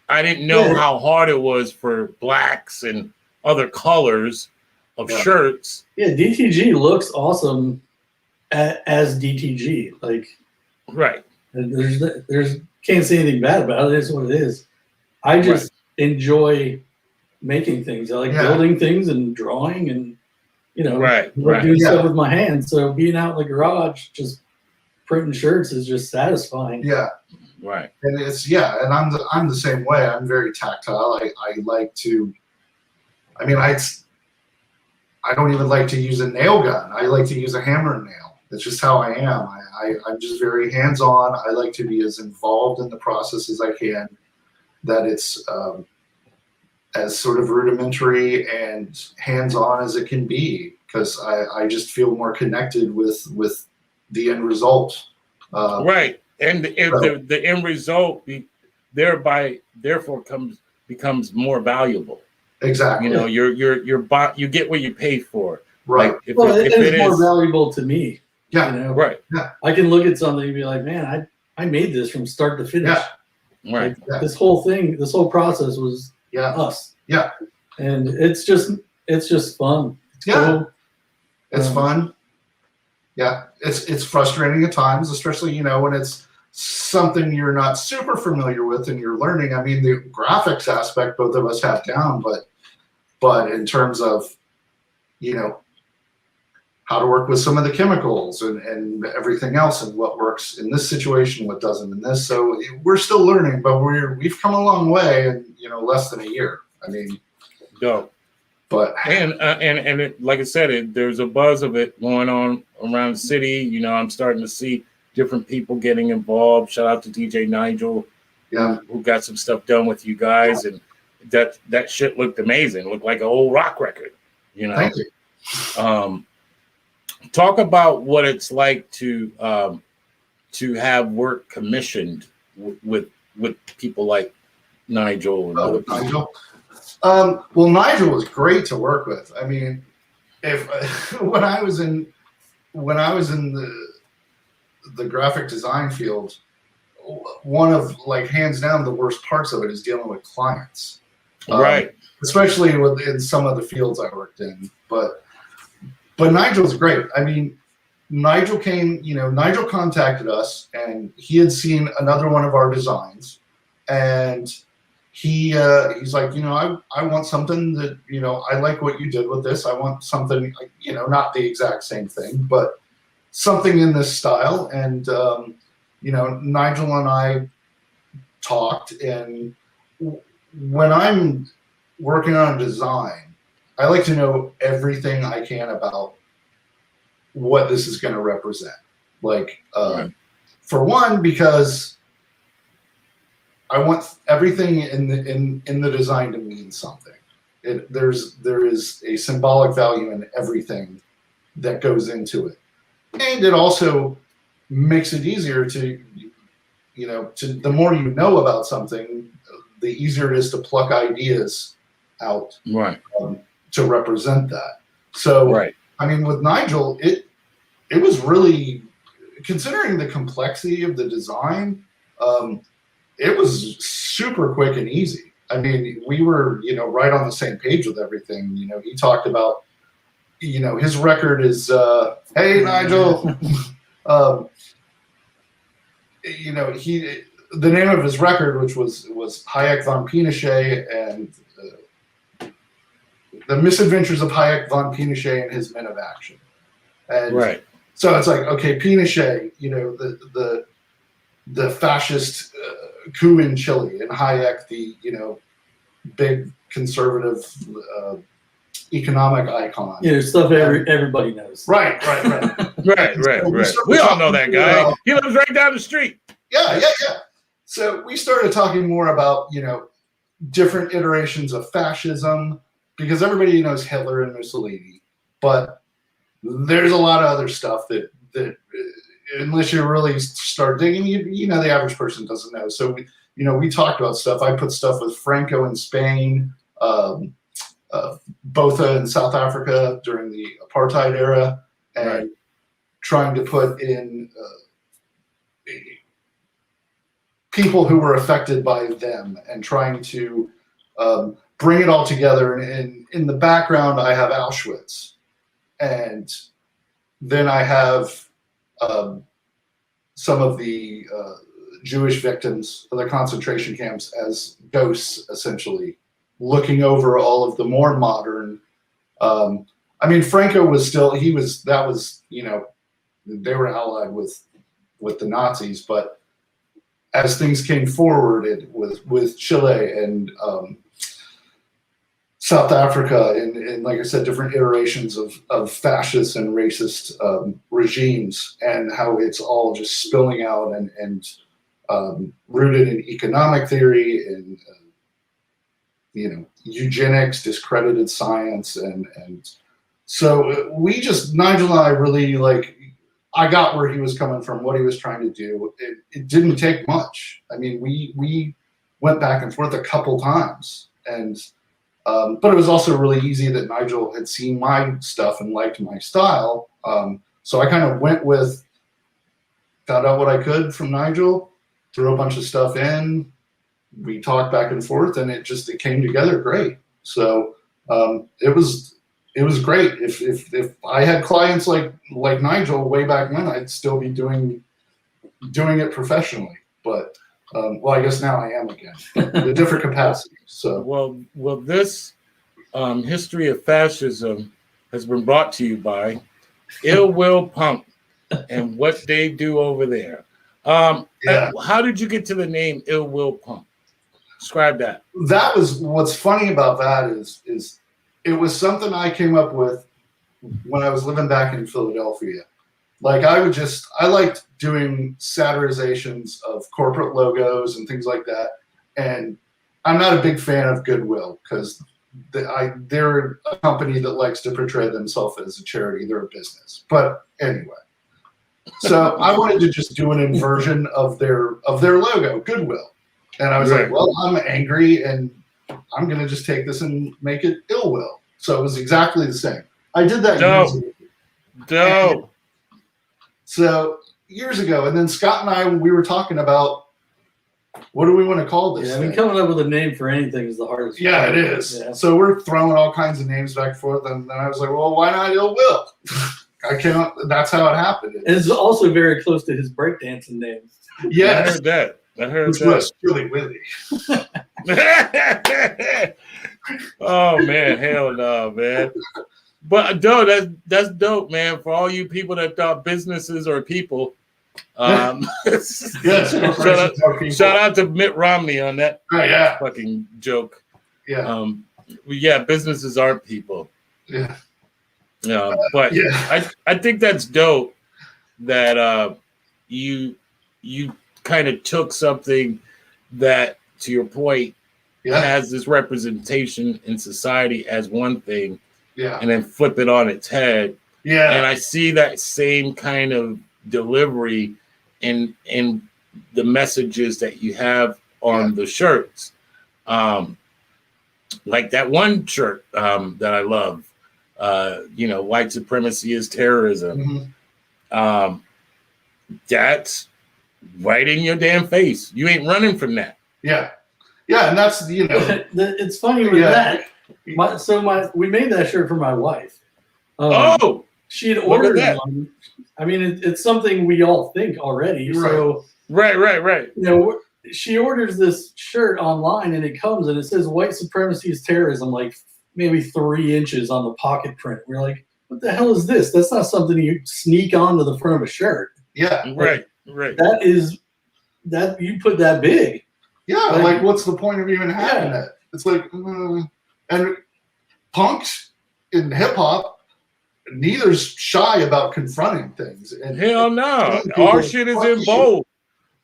I didn't know how hard it was for blacks and other colors of shirts. Yeah, DTG looks awesome as DTG. Like, right. There's can't say anything bad about it. It's what it is. I just enjoy making things. I like building things and drawing and doing stuff with my hands. So being out in the garage just printing shirts is just satisfying. Yeah. Right. And and I'm the same way. I'm very tactile. I like to, I mean, I don't even like to use a nail gun. I like to use a hammer and nail. That's just how I am. I'm just very hands-on. I like to be as involved in the process as I can, that it's as sort of rudimentary and hands-on as it can be, because I just feel more connected with the end result. Right. And the end result therefore becomes more valuable. Exactly. You get what you pay for. Right. Like if it is more valuable to me. Yeah. Right. Yeah. I can look at something and be like, man, I made this from start to finish. Yeah. Right. Like, this whole process was us. Yeah. And it's just fun. It's cool. It's fun. Yeah. It's frustrating at times, especially, when it's something you're not super familiar with and you're learning. I mean, the graphics aspect both of us have down, but in terms of, how to work with some of the chemicals and everything else, and what works in this situation, what doesn't in this. So we're still learning, but we've come a long way in less than a year. I mean, dope. But and it, like I said, there's a buzz of it going on around the city. I'm starting to see different people getting involved. Shout out to DJ Nigel, who got some stuff done with you guys, and that shit looked amazing. It looked like an old rock record. Thank you. Talk about what it's like to have work commissioned with people like Nigel and other people. Nigel. Well, Nigel was great to work with. I mean, when I was in the graphic design field, one of hands down the worst parts of it is dealing with clients, right? Especially in some of the fields I worked in, but Nigel's great. I mean, Nigel contacted us, and he had seen another one of our designs, and he's like, I want something that, I like what you did with this. I want something, not the exact same thing, but something in this style. And, Nigel and I talked, and when I'm working on a design, I like to know everything I can about what this is going to represent. For one, because I want everything in the design to mean something. There is a symbolic value in everything that goes into it, and it also makes it easier to the more you know about something, the easier it is to pluck ideas out, right, to represent that. So, right. I mean, with Nigel, it was really, considering the complexity of the design, it was super quick and easy. I mean, we were, right on the same page with everything. He talked about, his record is, hey, Nigel, the name of his record, which was Hayek von Pinochet and The Misadventures of Hayek von Pinochet and His Men of Action. And right. So it's like, okay, Pinochet, the fascist coup in Chile, and Hayek, the big conservative economic icon. Stuff everybody knows. Right. Right. We all know that guy. He lives right down the street. Yeah. So we started talking more about different iterations of fascism, because everybody knows Hitler and Mussolini, but there's a lot of other stuff that unless you really start digging, you know, the average person doesn't know. So we talked about stuff. I put stuff with Franco in Spain, Botha in South Africa during the apartheid era, and trying to put in people who were affected by them and trying to bring it all together. And in the background, I have Auschwitz, and then I have some of the Jewish victims of the concentration camps as ghosts, essentially, looking over all of the more modern. I mean, Franco was still, they were allied with the Nazis, but as things came forward with Chile and South Africa and like I said, different iterations of fascist and racist regimes, and how it's all just spilling out and rooted in economic theory and eugenics, discredited science, and so Nigel and I really, I got where he was coming from, what he was trying to do. It didn't take much. I mean, we went back and forth a couple times, and but it was also really easy that Nigel had seen my stuff and liked my style. So I kind of found out what I could from Nigel, threw a bunch of stuff in. We talked back and forth, and it came together great. So it was great. If I had clients like Nigel way back when, I'd still be doing it professionally. But well, I guess now I am again, in a different capacity. So well, this history of fascism has been brought to you by Will Punx and what they do over there. How did you get to the name Will Punx? Describe that. That was what's funny about that is it was something I came up with when I was living back in Philadelphia. I liked doing satirizations of corporate logos and things like that. And I'm not a big fan of Goodwill because they're a company that likes to portray themselves as a charity. They're a business. But anyway, so I wanted to just do an inversion of their logo, Goodwill. And I was like, well, I'm angry and I'm going to just take this and make it ill will. So it was exactly the same. I did that years ago. Dope. So years ago, and then Scott and I, we were talking about what do we want to call this? Yeah, I mean, coming up with a name for anything is the hardest. Yeah, it is. Yeah. So we're throwing all kinds of names back and forth, and then I was like, well, why not Ill Will? I cannot. That's how it happened. It's also very close to his breakdancing name. Yes. I heard that. Which was Chili Willy. Oh man, hell no, man. But dope, that's dope, man. For all you people that thought businesses are people. Yes, shout out to Mitt Romney on that fucking joke. Yeah. Businesses aren't people. Yeah. But I think that's dope that you kind of took something that, to your point, has this representation in society as one thing, and then flip it on its head. Yeah. And I see that same kind of delivery in the messages that you have on the shirts. Like that one shirt that I love, white supremacy is terrorism. Mm-hmm. That's right in your damn face. You ain't running from that. Yeah. Yeah, and that's it's funny with that. We made that shirt for my wife. She had ordered one. I mean, it's something we all think already. Right. So right. She orders this shirt online, and it comes and it says "White supremacy is terrorism," like maybe 3 inches on the pocket print. We're like, "What the hell is this? That's not something you sneak onto the front of a shirt." Yeah, right. That is that you put that big. Yeah, like what's the point of even having that? It's like, and punks in hip hop, neither's shy about confronting things. And hell no, our shit is in bold.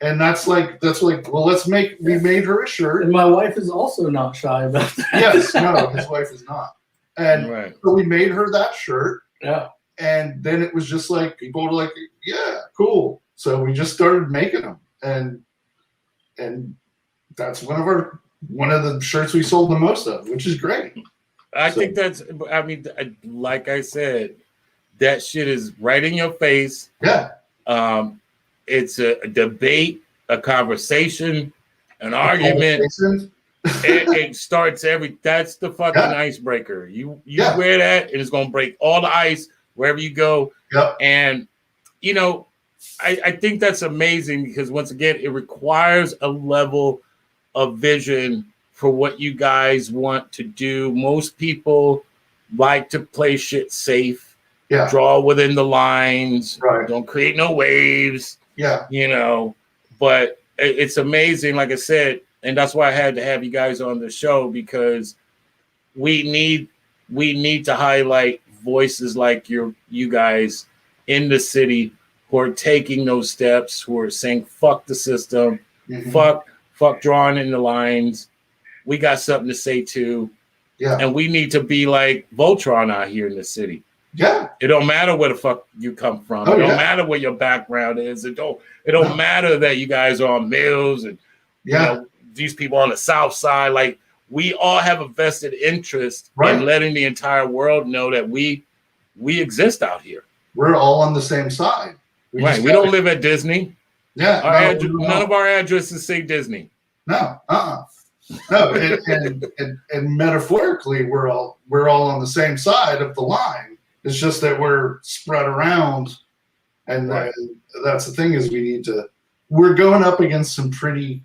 And that's like, well, we made her a shirt. And my wife is also not shy about that. Yes, no, his wife is not. And Right. so we made her that shirt. Yeah. And then it was just like, people were like, yeah, cool. So we just started making them. And that's one of the shirts we sold the most of, which is great. I think that's, I mean, like I said, that shit is right in your face. Yeah. It's a debate, a conversation, an argument. It starts that's the fucking icebreaker. You wear that, and it's gonna break all the ice wherever you go. Yep. And you know, I think that's amazing because once again, it requires a level of vision for what you guys want to do. Most people like to play shit safe, draw within the lines, don't create no waves. Yeah. You know, but it's amazing, like I said, and that's why I had to have you guys on the show, because we need to highlight voices like you guys in the city who are taking those steps, who are saying fuck the system, fuck drawing in the lines. We got something to say too. Yeah. And we need to be like Voltron out here in the city. Yeah. It don't matter where the fuck you come from. It don't matter what your background is. It don't matter that you guys are on Mills and you know, these people on the South Side. Like, we all have a vested interest in letting the entire world know that we exist out here. We're all on the same side. We don't live at Disney. Yeah. None of our addresses say Disney. No. No, and metaphorically, we're all on the same side of the line. It's just that we're spread around, and that's the thing is we're going up against some pretty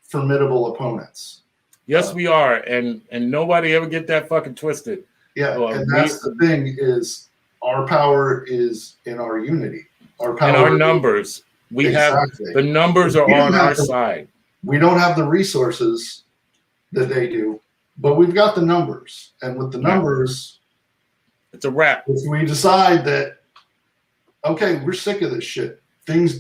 formidable opponents. Yes, we are, and nobody ever get that fucking twisted. Yeah, and that's the thing is our power is in our unity. Our power and our numbers. We have the numbers are on our side. We don't have the resources that they do, but we've got the numbers, and with the numbers, it's a wrap. If we decide that, okay, we're sick of this shit. Things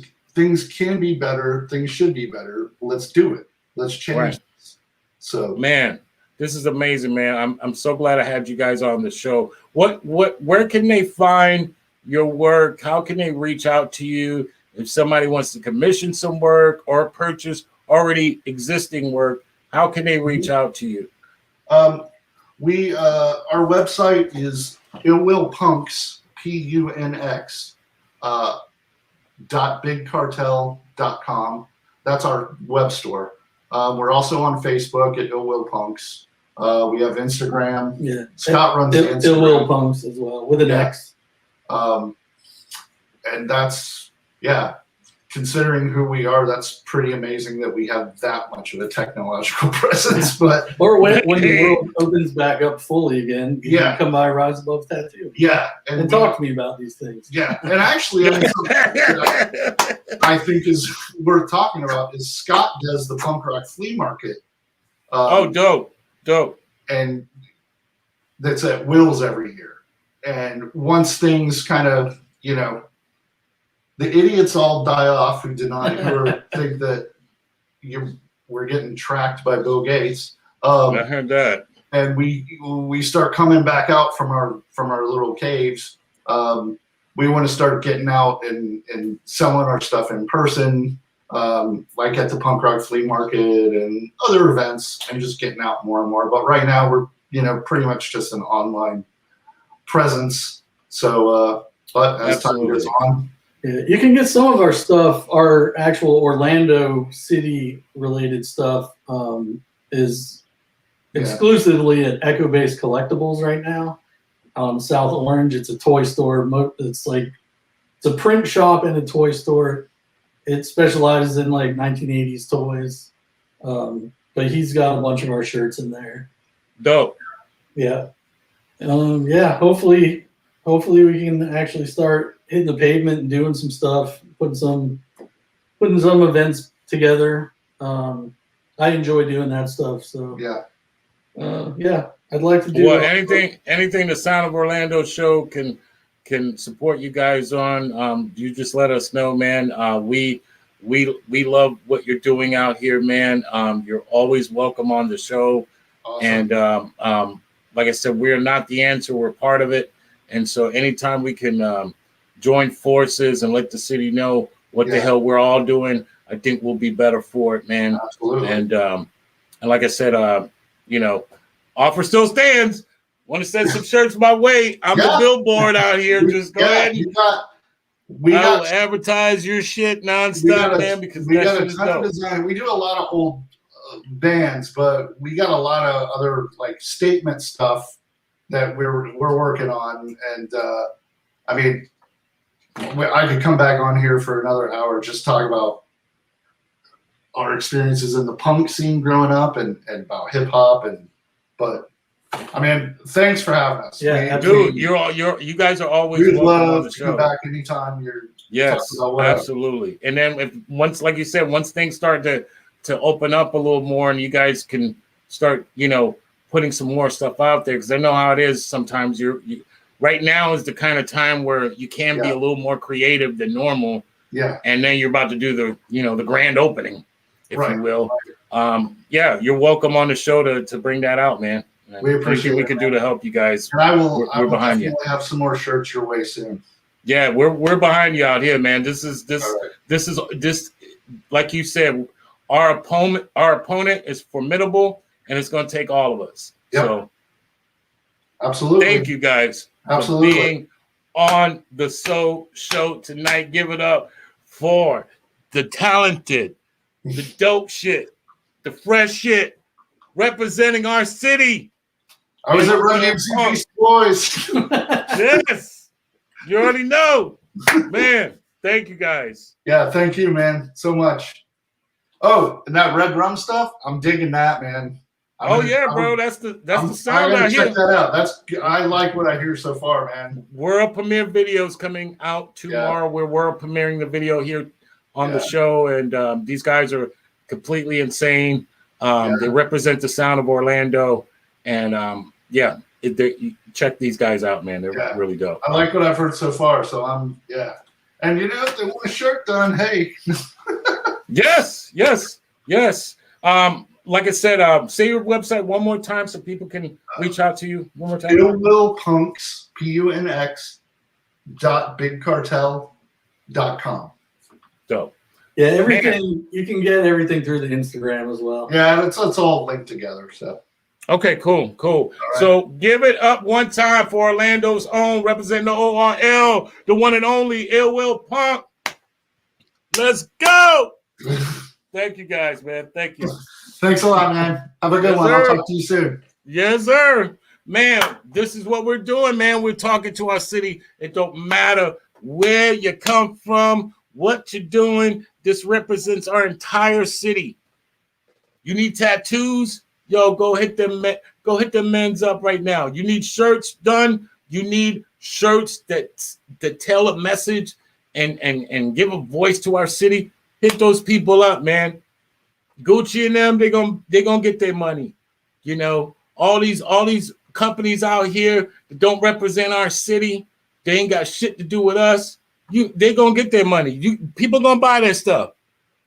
can be better. Things should be better. Let's do it. Let's change this. So, man, this is amazing, man. I'm so glad I had you guys on the show. Where can they find your work? How can they reach out to you if somebody wants to commission some work or purchase already existing work? How can they reach out to you? Our website is Will Punx, PUNX, .bigcartel.com. That's our web store. We're also on Facebook at Will Punx. We have Instagram. Yeah. Scott runs Instagram. Will Punx as well, with an X. And that's, considering who we are, that's pretty amazing that we have that much of a technological presence. But or when the world opens back up fully again, you can come by Rise Above Tattoo. Yeah. And talk to me about these things. Yeah. And actually, I think is worth talking about is Scott does the punk rock flea market. Dope. And that's at Will's every year. And once things kind of, the idiots all die off who think that we're getting tracked by Bill Gates. I heard that. And we start coming back out from our little caves. We want to start getting out and selling our stuff in person, like at the punk rock flea market and other events, and just getting out more and more. But right now we're pretty much just an online presence. So, but as time goes on. Yeah, you can get some of our stuff, our actual Orlando city related stuff is exclusively at Echo Base Collectibles right now. South Orange, it's a toy store. It's a print shop and a toy store. It specializes in like 1980s toys. But he's got a bunch of our shirts in there. Dope. Yeah. Hopefully we can actually start hitting the pavement and doing some stuff, putting some events together. I enjoy doing that stuff. So I'd like to do anything the Sound of Orlando show can support you guys on. You just let us know, man. We love what you're doing out here, man. You're always welcome on the show. Awesome. And like I said, we're not the answer. We're part of it. And so anytime we can join forces and let the city know what the hell we're all doing, I think we'll be better for it, man. Absolutely. And like I said, offer still stands. Want to send some shirts my way? I'm the billboard out here. Just go ahead and I'll advertise your shit nonstop, man, because we got a ton of design. We do a lot of old bands, but we got a lot of other like statement stuff that we're working on. And I mean, I could come back on here for another hour, just talk about our experiences in the punk scene growing up and about hip hop. But I mean, thanks for having us. Yeah, dude, you guys are always welcome on the to show. come back anytime you're. Yes, absolutely. And then once, like you said, once things start to open up a little more, and you guys can start, putting some more stuff out there, because I know how it is. Sometimes right now is the kind of time where you can be a little more creative than normal. Yeah. And then you're about to do the grand opening, if you will. You're welcome on the show to bring that out, man. We appreciate we could do to help you guys. And I will behind you. Have some more shirts your way soon. Yeah, we're behind you out here, man. This is like you said, our opponent is formidable, and it's going to take all of us. Yep. So, absolutely. Thank you guys for being on the show tonight. Give it up for the talented, the dope shit, the fresh shit, representing our city. I was at Run DMC Boys. Yes. You already know, man. Thank you guys. Yeah, thank you, man, so much. Oh, and that Red Rum stuff, I'm digging that, man. Bro, that's the sound I out here. Check that out. I like what I hear so far, man. World premiere videos coming out tomorrow. We're world premiering the video here on the show, and these guys are completely insane. They represent the sound of Orlando, and check these guys out, man. They're really dope. I like what I've heard so far, so I'm And if they want a shirt done, hey. Yes. Like I said, say your website one more time so people can reach out to you one more time. Will Punx, PUNX .bigcartel.com. Dope. Yeah, everything you can get everything through the Instagram as well. Yeah, it's all linked together. So. Okay, cool. Right. So give it up one time for Orlando's own, representing the ORL, the one and only Will Punx. Let's go. Thank you guys, man. Thank you. Thanks a lot, man. Have a good one. I'll talk to you soon. Yes, sir. Man, this is what we're doing, man. We're talking to our city. It don't matter where you come from, what you're doing. This represents our entire city. You need tattoos? Yo, go hit them men's up right now. You need shirts done. You need shirts that tell a message and give a voice to our city. Hit those people up, man. Gucci and them, they gonna get their money. All these companies out here that don't represent our city, they ain't got shit to do with us. They gonna get their money. People gonna buy their stuff.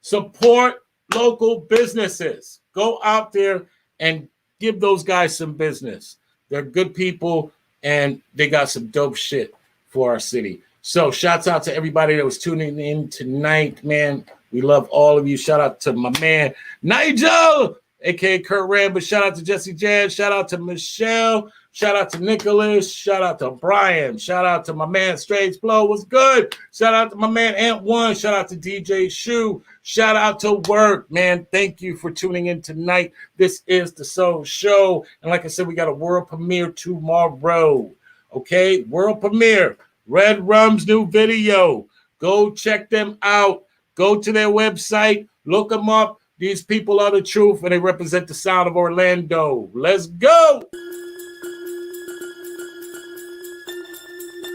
Support local businesses. Go out there and give those guys some business. They're good people, and they got some dope shit for our city. So shouts out to everybody that was tuning in tonight, man. We love all of you. Shout out to my man, Nigel, a.k.a. Kurt Rambert. Shout out to Jesse Jan. Shout out to Michelle. Shout out to Nicholas. Shout out to Brian. Shout out to my man, Strange Flow. What's good? Shout out to my man, Ant One. Shout out to DJ Shu. Shout out to Work, man. Thank you for tuning in tonight. This is the Soul Show. And like I said, we got a world premiere tomorrow. Okay? World premiere. REDRUM'S new video. Go check them out. Go to their website. Look them up. These people are the truth, and they represent the sound of Orlando. Let's go.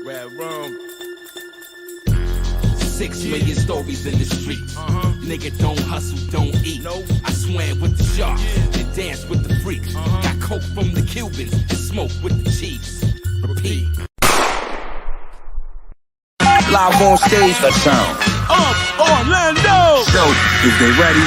Red Rum. 6 million stories in the street. Nigga don't hustle, don't eat. I swam with the sharks and danced with the freaks. Got coke from the Cubans and smoke with the chiefs. Repeat. Live on stage, the sound. Orlando. So, is they ready?